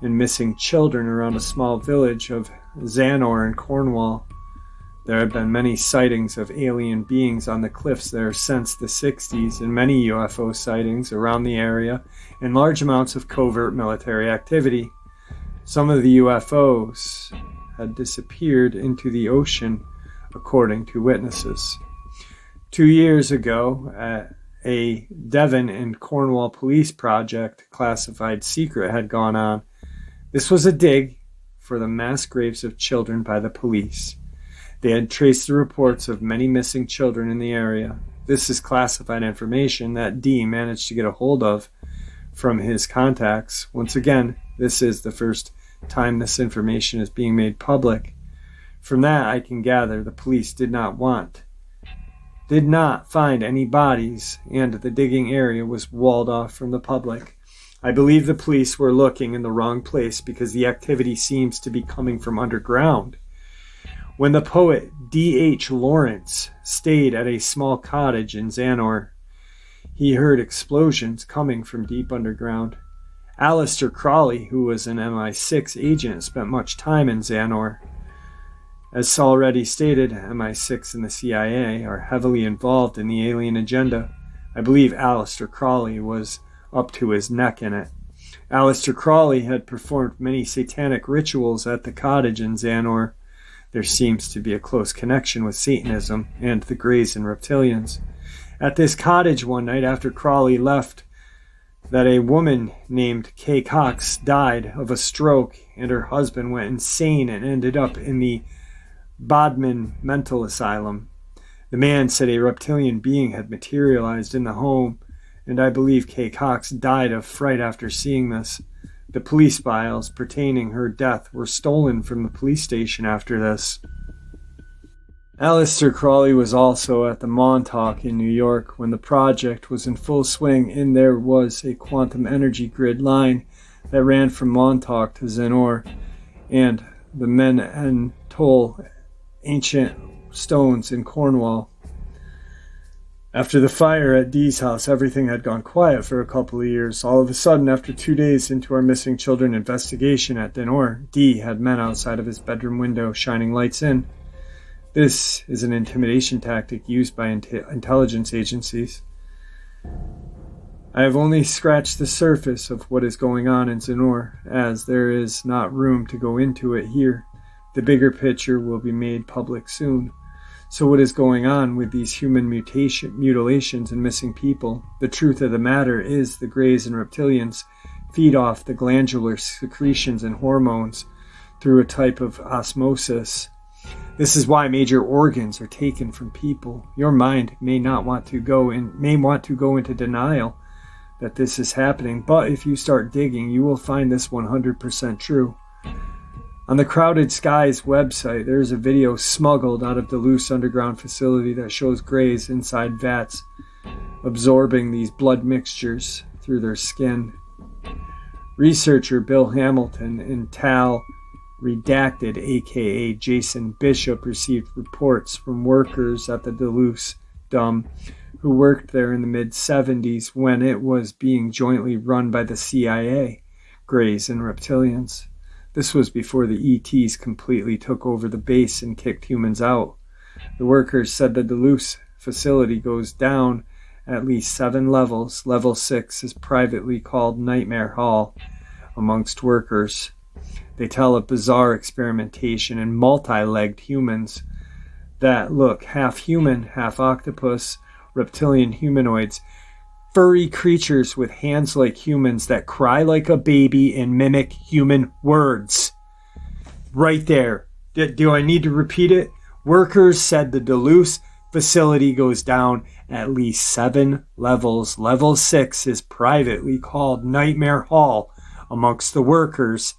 and missing children around a small village of Zanor and Cornwall. There have been many sightings of alien beings on the cliffs there since the 60s, and many UFO sightings around the area, and large amounts of covert military activity. Some of the UFOs had disappeared into the ocean, according to witnesses. 2 years ago, a Devon and Cornwall police project, classified secret, had gone on. This was a dig for the mass graves of children by the police. They had traced the reports of many missing children in the area. This is classified information that D managed to get a hold of from his contacts. Once again, this is the first time this information is being made public. From that, I can gather the police did not find any bodies, and the digging area was walled off from the public. I believe the police were looking in the wrong place because the activity seems to be coming from underground. When the poet D.H. Lawrence stayed at a small cottage in Zanor, He heard explosions coming from deep underground. Aleister Crowley, who was an MI6 agent, spent much time in Zanor. As already stated, MI6 and the CIA are heavily involved in the alien agenda. I believe Aleister Crowley was up to his neck in it. Aleister Crowley had performed many satanic rituals at the cottage in Zanor. There seems to be a close connection with Satanism and the Greys and Reptilians. At this cottage one night after Crowley left, that a woman named Kay Cox died of a stroke, and her husband went insane and ended up in the Bodmin mental asylum. The man said a reptilian being had materialized in the home, and I believe Kay Cox died of fright after seeing this. The police files pertaining her death were stolen from the police station after this. Aleister Crowley was also at the Montauk in New York when the project was in full swing, and there was a quantum energy grid line that ran from Montauk to Zanor and the Men and Toll ancient stones in Cornwall. After the fire at Dee's house, everything had gone quiet for a couple of years. All of a sudden, after 2 days into our missing children investigation at Zanor, Dee had men outside of his bedroom window shining lights in. This is an intimidation tactic used by intelligence agencies. I have only scratched the surface of what is going on in Zanor, as there is not room to go into it here. The bigger picture will be made public soon. So what is going on with these human mutilations and missing people? The truth of the matter is the Greys and Reptilians feed off the glandular secretions and hormones through a type of osmosis. This is why major organs are taken from people. Your mind may want to go into denial that this is happening, but if you start digging, you will find this 100% true. On the Crowded Skies website, there is a video smuggled out of Dulce underground facility that shows Greys inside vats absorbing these blood mixtures through their skin. Researcher Bill Hamilton and Tal Redacted, aka Jason Bishop, received reports from workers at the Dulce Dome who worked there in the mid-70s when it was being jointly run by the CIA, Greys and Reptilians. This was before the ETs completely took over the base and kicked humans out. The workers said the Dulce facility goes down at least 7 levels. Level 6 is privately called Nightmare Hall amongst workers. They tell of bizarre experimentation and multi-legged humans that look half human, half octopus, reptilian humanoids, furry creatures with hands like humans that cry like a baby and mimic human words. Right there. Do I need to repeat it? Workers said the Dulce facility goes down at least 7 levels. Level 6 is privately called Nightmare Hall amongst the workers.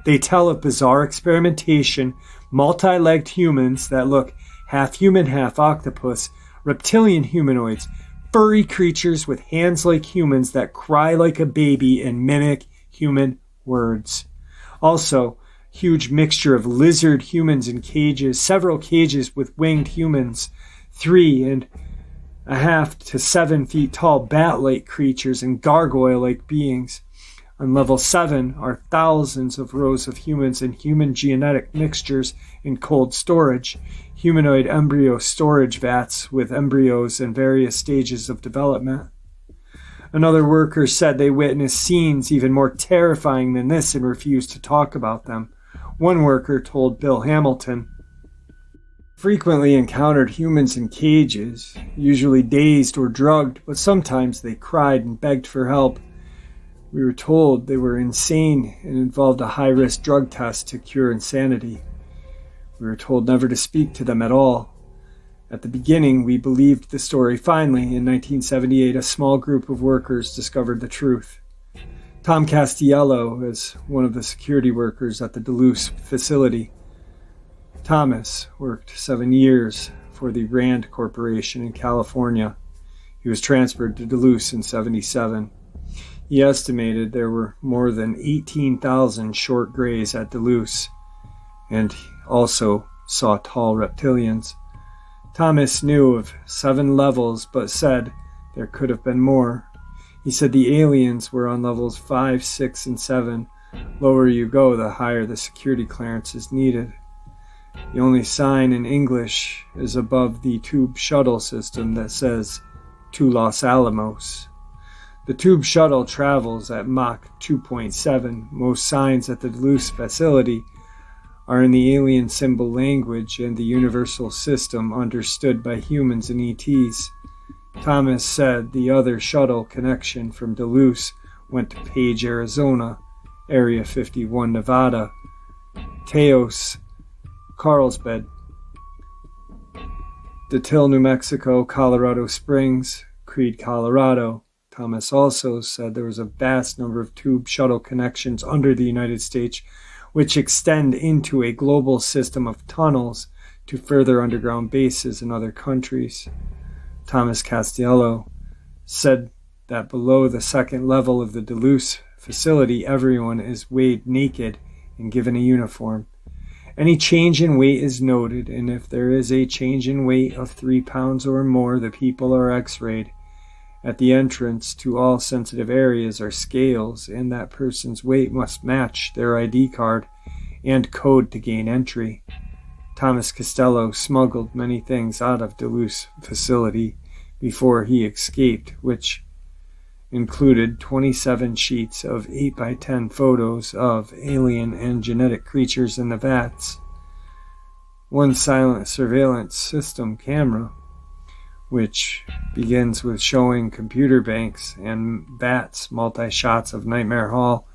They tell of bizarre experimentation, multi-legged humans that look half human, half octopus, reptilian humanoids, furry creatures with hands like humans that cry like a baby and mimic human words. Also, huge mixture of lizard humans in cages, several cages with winged humans, 3.5 to 7 feet tall bat-like creatures and gargoyle-like beings. On level 7 are thousands of rows of humans and human genetic mixtures in cold storage, humanoid embryo storage vats with embryos in various stages of development. Another worker said they witnessed scenes even more terrifying than this and refused to talk about them. One worker told Bill Hamilton, frequently encountered humans in cages, usually dazed or drugged, but sometimes they cried and begged for help. We were told they were insane and involved a high-risk drug test to cure insanity. We were told never to speak to them at all. At the beginning, we believed the story. Finally, in 1978, a small group of workers discovered the truth. Tom Castiello is one of the security workers at the Dulce facility. Thomas worked 7 years for the Rand Corporation in California. He was transferred to Dulce in 1977. He estimated there were more than 18,000 short greys at Dulce, and also saw tall reptilians. Thomas knew of 7 levels, but said there could have been more. He said the aliens were on levels 5, 6, and 7. Lower you go, the higher the security clearance is needed. The only sign in English is above the tube shuttle system that says, "To Los Alamos." The tube shuttle travels at Mach 2.7. Most signs at the Dulce facility are in the alien symbol language and the universal system understood by humans and ETs. Thomas said the other shuttle connection from Dulce went to Page, Arizona, Area 51, Nevada, Teos, Carlsbad, Detil, New Mexico, Colorado Springs, Creed, Colorado. Thomas also said there was a vast number of tube shuttle connections under the United States which extend into a global system of tunnels to further underground bases in other countries. Thomas Castello said that below the second level of the Dulce facility, everyone is weighed naked and given a uniform. Any change in weight is noted, and if there is a change in weight of 3 pounds or more, the people are x-rayed. At the entrance to all sensitive areas are scales, and that person's weight must match their ID card and code to gain entry. Thomas Costello smuggled many things out of Dulce facility before he escaped, which included 27 sheets of 8x10 photos of alien and genetic creatures in the vats, one silent surveillance system camera, which begins with showing computer banks and vats, multi-shots of Nightmare Hall,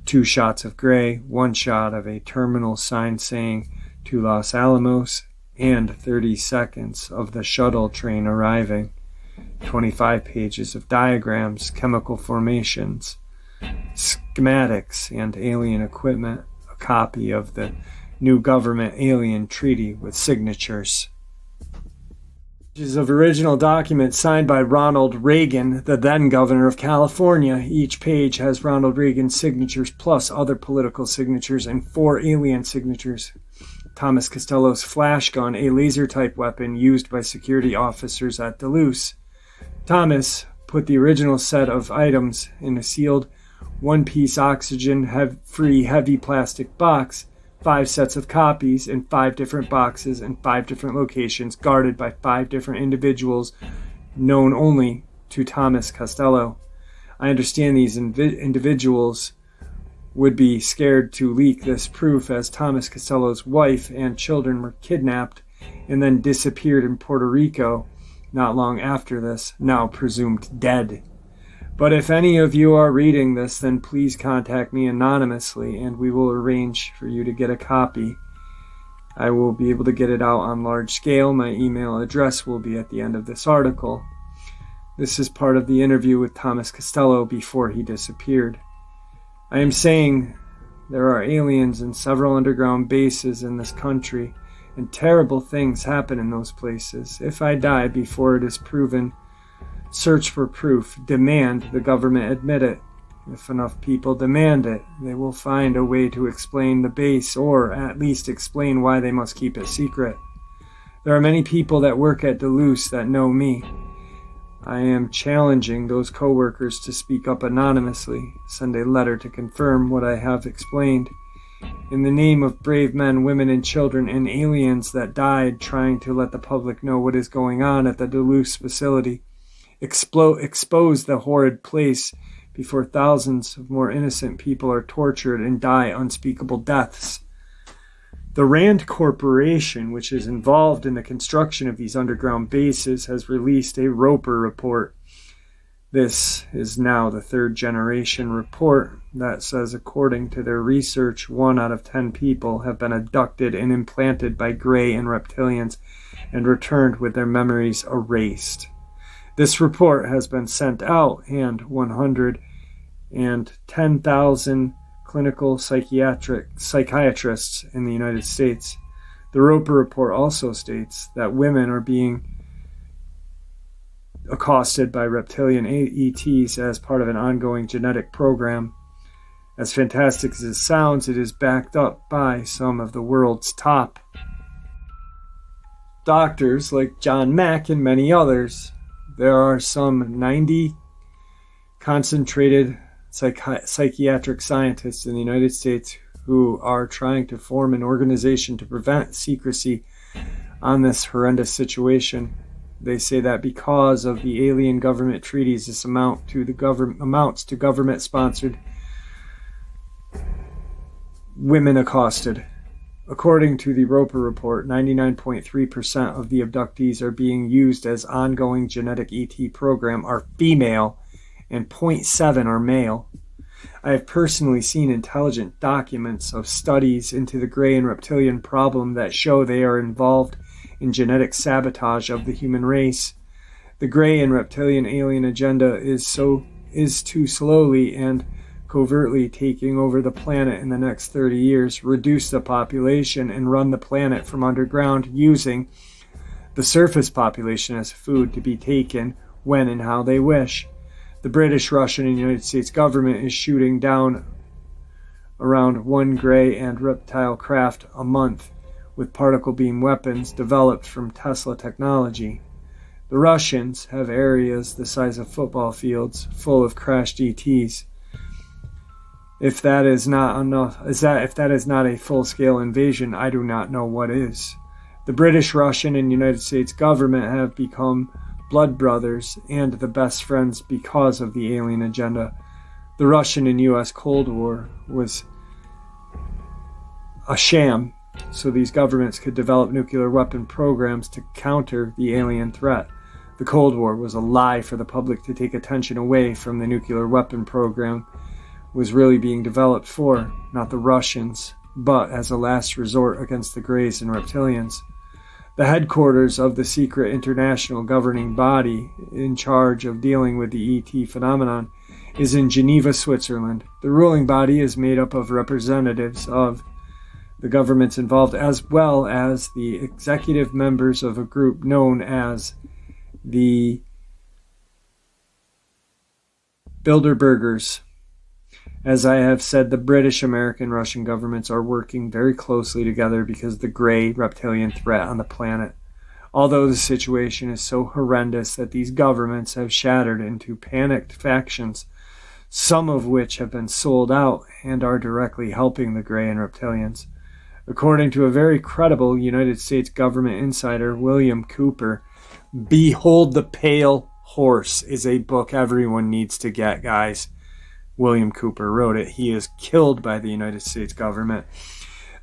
2 shots of Gray, 1 shot of a terminal sign saying "To Los Alamos," and 30 seconds of the shuttle train arriving. 25 pages of diagrams, chemical formations, schematics, and alien equipment, a copy of the new government alien treaty with signatures. Pages of original documents signed by Ronald Reagan, the then governor of California. Each page has Ronald Reagan's signatures plus other political signatures and 4 alien signatures. Thomas Costello's flash gun, a laser-type weapon used by security officers at Dulce. Thomas put the original set of items in a sealed, one-piece oxygen-free heavy plastic box, 5 sets of copies in 5 different boxes in 5 different locations, guarded by 5 different individuals known only to Thomas Costello. I understand these individuals would be scared to leak this proof, as Thomas Costello's wife and children were kidnapped and then disappeared in Puerto Rico not long after this, now presumed dead. But if any of you are reading this, then please contact me anonymously and we will arrange for you to get a copy. I will be able to get it out on large scale. My email address will be at the end of this article. This is part of the interview with Thomas Costello before he disappeared. I am saying there are aliens in several underground bases in this country, and terrible things happen in those places. If I die before it is proven, search for proof, demand the government admit it. If enough people demand it, they will find a way to explain the base, or at least explain why they must keep it secret. There are many people that work at Dulce that know me. I am challenging those co-workers to speak up anonymously, send a letter to confirm what I have explained. In the name of brave men, women, and children, and aliens that died trying to let the public know what is going on at the Dulce facility, expose the horrid place before thousands of more innocent people are tortured and die unspeakable deaths. The Rand Corporation, which is involved in the construction of these underground bases, has released a Roper report. This is now the 3rd generation report that says, according to their research, 1 out of 10 people have been abducted and implanted by Grey and reptilians and returned with their memories erased. This report has been sent out, and 110,000 clinical psychiatrists in the United States. The Roper report also states that women are being accosted by reptilian ETs as part of an ongoing genetic program. As fantastic as it sounds, it is backed up by some of the world's top doctors like John Mack and many others. There are some 90 concentrated psychiatric scientists in the United States who are trying to form an organization to prevent secrecy on this horrendous situation. They say that because of the alien government treaties, this amounts to government-sponsored women accosted. According to the Roper report, 99.3% of the abductees are being used as ongoing genetic ET program are female and 0.7 are male. I have personally seen intelligent documents of studies into the gray and reptilian problem that show they are involved in genetic sabotage of the human race. The gray and reptilian alien agenda is to slowly and covertly taking over the planet in the next 30 years, reduce the population, and run the planet from underground using the surface population as food to be taken when and how they wish. The British, Russian, and United States government is shooting down around 1 gray and reptile craft a month with particle beam weapons developed from Tesla technology. The Russians have areas the size of football fields full of crashed ETs. If that is not a full-scale invasion, I do not know what is. The British, Russian, and United States government have become blood brothers and the best friends because of the alien agenda. The Russian and U.S. Cold War was a sham, so these governments could develop nuclear weapon programs to counter the alien threat. The Cold War was a lie for the public to take attention away from the nuclear weapon program was really being developed for, not the Russians, but as a last resort against the Greys and Reptilians. The headquarters of the secret international governing body in charge of dealing with the ET phenomenon is in Geneva, Switzerland. The ruling body is made up of representatives of the governments involved as well as the executive members of a group known as the Bilderbergers. As I have said, the British, American, Russian governments are working very closely together because of the gray reptilian threat on the planet. Although the situation is so horrendous that these governments have shattered into panicked factions, some of which have been sold out and are directly helping the gray and reptilians. According to a very credible United States government insider, William Cooper, Behold the Pale Horse is a book everyone needs to get, guys. William Cooper wrote it. He is killed by the United States government.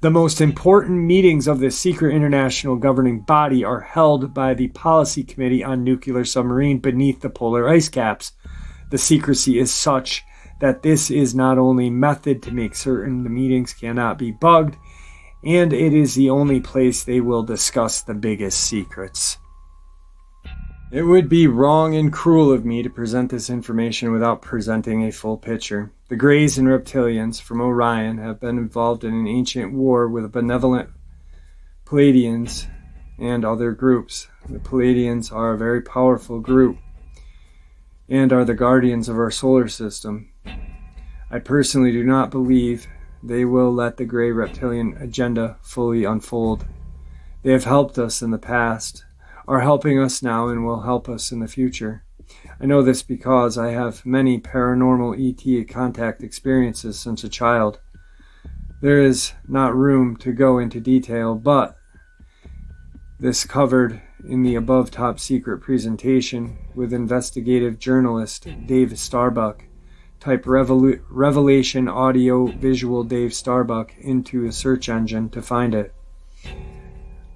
The most important meetings of the secret international governing body are held by the Policy Committee on Nuclear Submarine beneath the polar ice caps. The secrecy is such that this is not only method to make certain the meetings cannot be bugged, and it is the only place they will discuss the biggest secrets. It would be wrong and cruel of me to present this information without presenting a full picture. The Greys and Reptilians from Orion have been involved in an ancient war with benevolent Pleiadians and other groups. The Pleiadians are a very powerful group and are the guardians of our solar system. I personally do not believe they will let the Grey Reptilian agenda fully unfold. They have helped us in the past, are helping us now, and will help us in the future. I know this because I have many paranormal ET contact experiences since a child. There is not room to go into detail, but this covered in the above top secret presentation with investigative journalist Dave Starbuck. Type Revelation Audio Visual Dave Starbuck into a search engine to find it.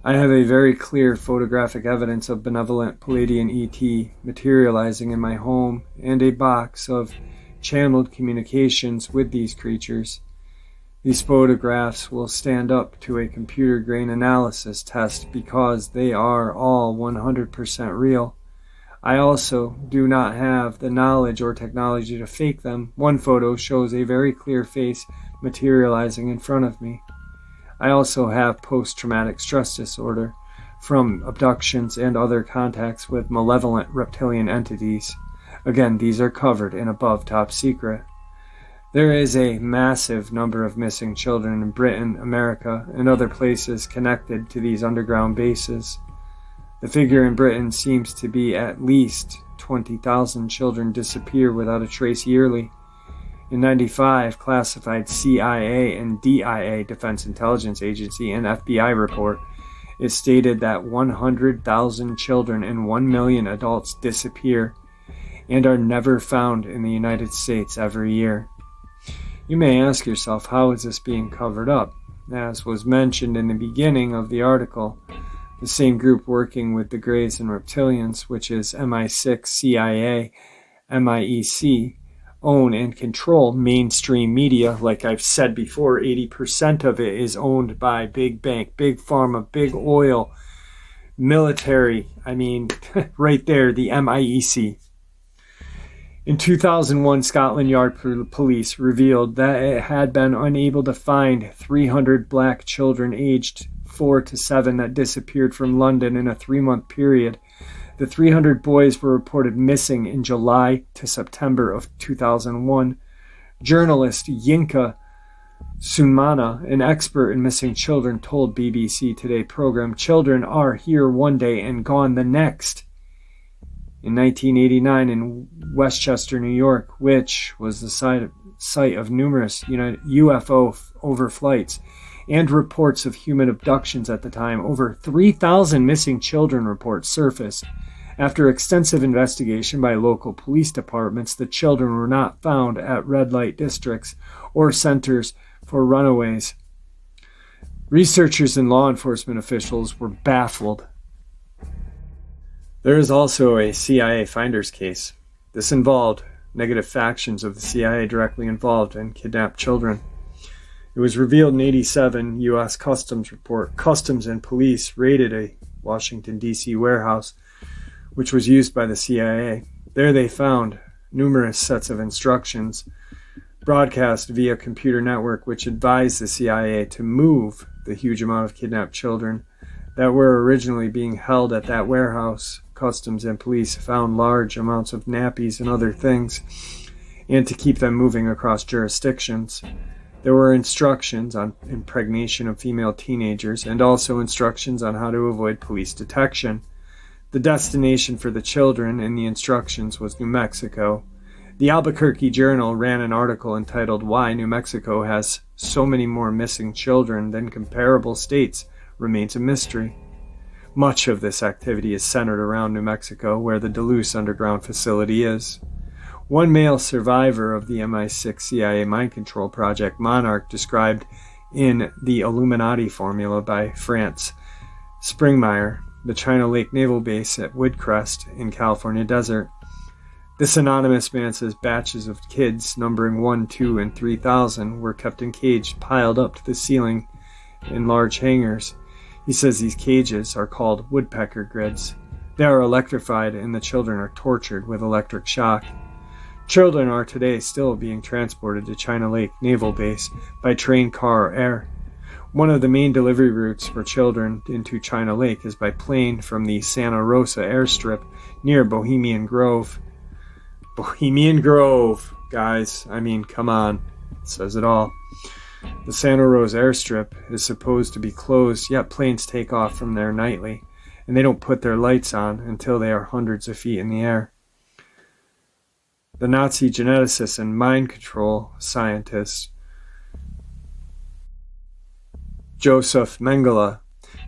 I have a very clear photographic evidence of benevolent Pleiadian ET materializing in my home and a box of channeled communications with these creatures. These photographs will stand up to a computer grain analysis test because they are all 100% real. I also do not have the knowledge or technology to fake them. One photo shows a very clear face materializing in front of me. I also have post-traumatic stress disorder from abductions and other contacts with malevolent reptilian entities. Again, these are covered in above top secret. There is a massive number of missing children in Britain, America, and other places connected to these underground bases. The figure in Britain seems to be at least 20,000 children disappear without a trace yearly. In 1995, classified CIA and DIA, Defense Intelligence Agency, and FBI report, it stated that 100,000 children and 1 million adults disappear and are never found in the United States every year. You may ask yourself, how is this being covered up? As was mentioned in the beginning of the article, the same group working with the Greys and Reptilians, which is MI6, CIA, MIEC, own and control mainstream media. Like I've said before, 80% of it is owned by big bank, big pharma, big oil, military. I mean, right there, the MIEC. In 2001, Scotland Yard Police revealed that it had been unable to find 300 black children aged 4 to 7 that disappeared from London in a 3-month period. The 300 boys were reported missing in July to September of 2001. Journalist Yinka Sumana, an expert in missing children, told BBC Today program, "Children are here one day and gone the next." In 1989 in Westchester, New York, which was the site of numerous UFO overflights and reports of human abductions at the time, over 3,000 missing children reports surfaced. After extensive investigation by local police departments, the children were not found at red light districts or centers for runaways. Researchers and law enforcement officials were baffled. There is also a CIA finder's case. This involved negative factions of the CIA directly involved in kidnapped children. It was revealed in 1987 U.S. Customs report. Customs and police raided a Washington, D.C. warehouse, which was used by the CIA. There they found numerous sets of instructions broadcast via computer network, which advised the CIA to move the huge amount of kidnapped children that were originally being held at that warehouse. Customs and police found large amounts of nappies and other things, and to keep them moving across jurisdictions. There were instructions on impregnation of female teenagers and also instructions on how to avoid police detection. The destination for the children in the instructions was New Mexico. The Albuquerque Journal ran an article entitled "Why New Mexico Has So Many More Missing Children Than Comparable States Remains a Mystery." Much of this activity is centered around New Mexico, where the Dulce underground facility is. One male survivor of the MI6 CIA mind control project, Monarch, described in The Illuminati Formula by France Springmeyer, the China Lake Naval Base at Woodcrest in California desert. This anonymous man says batches of kids numbering 1, 2, and 3,000 were kept in cages piled up to the ceiling in large hangars. He says these cages are called woodpecker grids. They are electrified and the children are tortured with electric shock. Children are today still being transported to China Lake Naval Base by train, car, or air. One of the main delivery routes for children into China Lake is by plane from the Santa Rosa airstrip near Bohemian Grove. Bohemian Grove, guys. I mean, come on. It says it all. The Santa Rosa airstrip is supposed to be closed, yet planes take off from there nightly, and they don't put their lights on until they are hundreds of feet in the air. The Nazi geneticist and mind control scientist Joseph Mengele,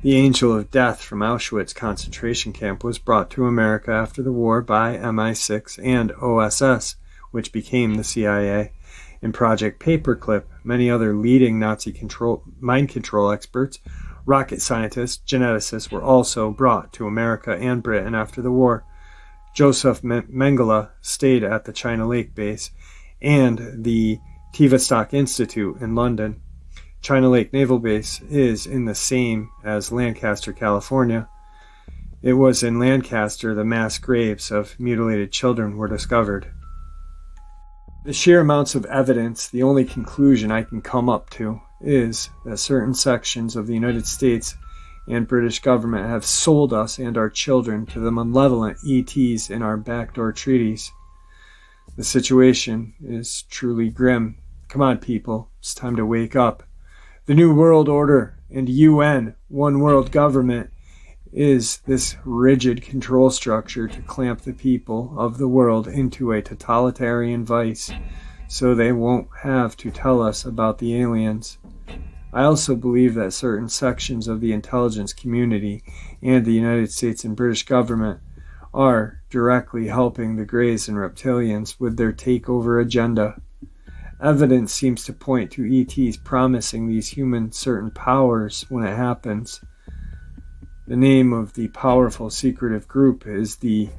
the angel of death from Auschwitz concentration camp, was brought to America after the war by MI6 and OSS, which became the CIA. In Project Paperclip, many other leading Nazi mind control experts, rocket scientists, geneticists were also brought to America and Britain after the war. Joseph Mengele stayed at the China Lake base and the Tavistock Institute in London. China Lake Naval Base is in the same as Lancaster, California. It was in Lancaster the mass graves of mutilated children were discovered. The sheer amounts of evidence, the only conclusion I can come up to is that certain sections of the United States and British government have sold us and our children to the malevolent ETs in our backdoor treaties. The situation is truly grim. Come on, people, it's time to wake up. The New World Order and UN, one world government, is this rigid control structure to clamp the people of the world into a totalitarian vice so they won't have to tell us about the aliens. I also believe that certain sections of the intelligence community and the United States and British government are directly helping the Greys and reptilians with their takeover agenda. Evidence seems to point to ETs promising these humans certain powers when it happens. The name of the powerful secretive group is the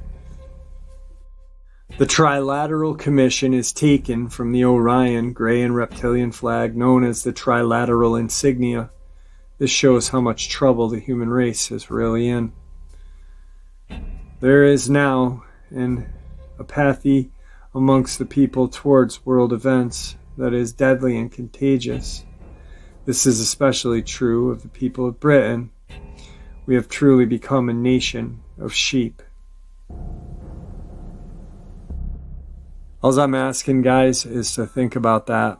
Trilateral Commission, is taken from the Orion Grey and Reptilian flag known as the Trilateral Insignia. This shows how much trouble the human race is really in. There is now an apathy amongst the people towards world events that is deadly and contagious. This is especially true of the people of Britain. We have truly become a nation of sheep. All I'm asking, guys, is to think about that.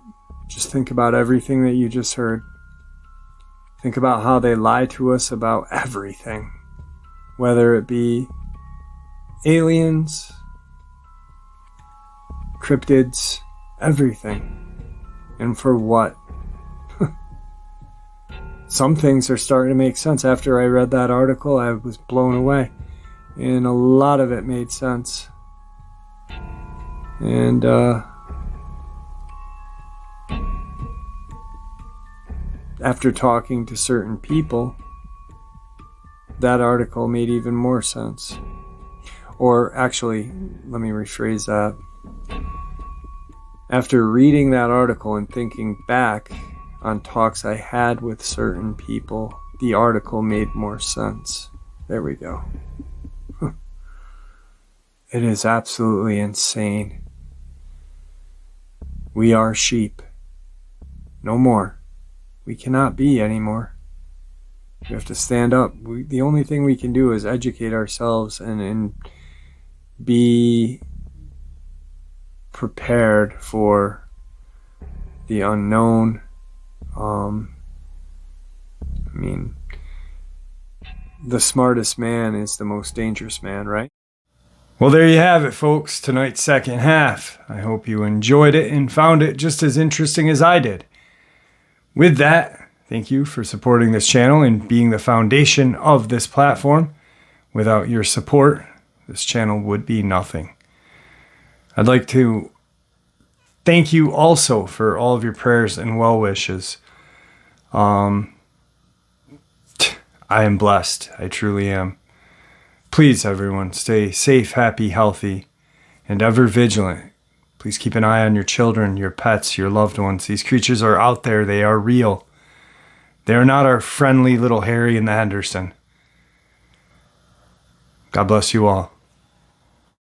Just think about everything that you just heard. Think about how they lie to us about everything. Whether it be aliens, cryptids, everything. And for what? Some things are starting to make sense. After I read that article, I was blown away. And a lot of it made sense. And, after talking to certain people, that article made even more sense. Or actually, let me rephrase that. After reading that article and thinking back on talks I had with certain people, the article made more sense. There we go. It is absolutely insane. We are sheep. No more. We cannot be anymore. We have to stand up. The only thing we can do is educate ourselves and be prepared for the unknown. The smartest man is the most dangerous man, right? Well, there you have it, folks. Tonight's second half. I hope you enjoyed it and found it just as interesting as I did. With that, thank you for supporting this channel and being the foundation of this platform. Without your support, this channel would be nothing. I'd like to thank you also for all of your prayers and well wishes. I am blessed. I truly am. Please, everyone, stay safe, happy, healthy, and ever vigilant. Please keep an eye on your children, your pets, your loved ones. These creatures are out there. They are real. They are not our friendly little Harry and the Henderson. God bless you all.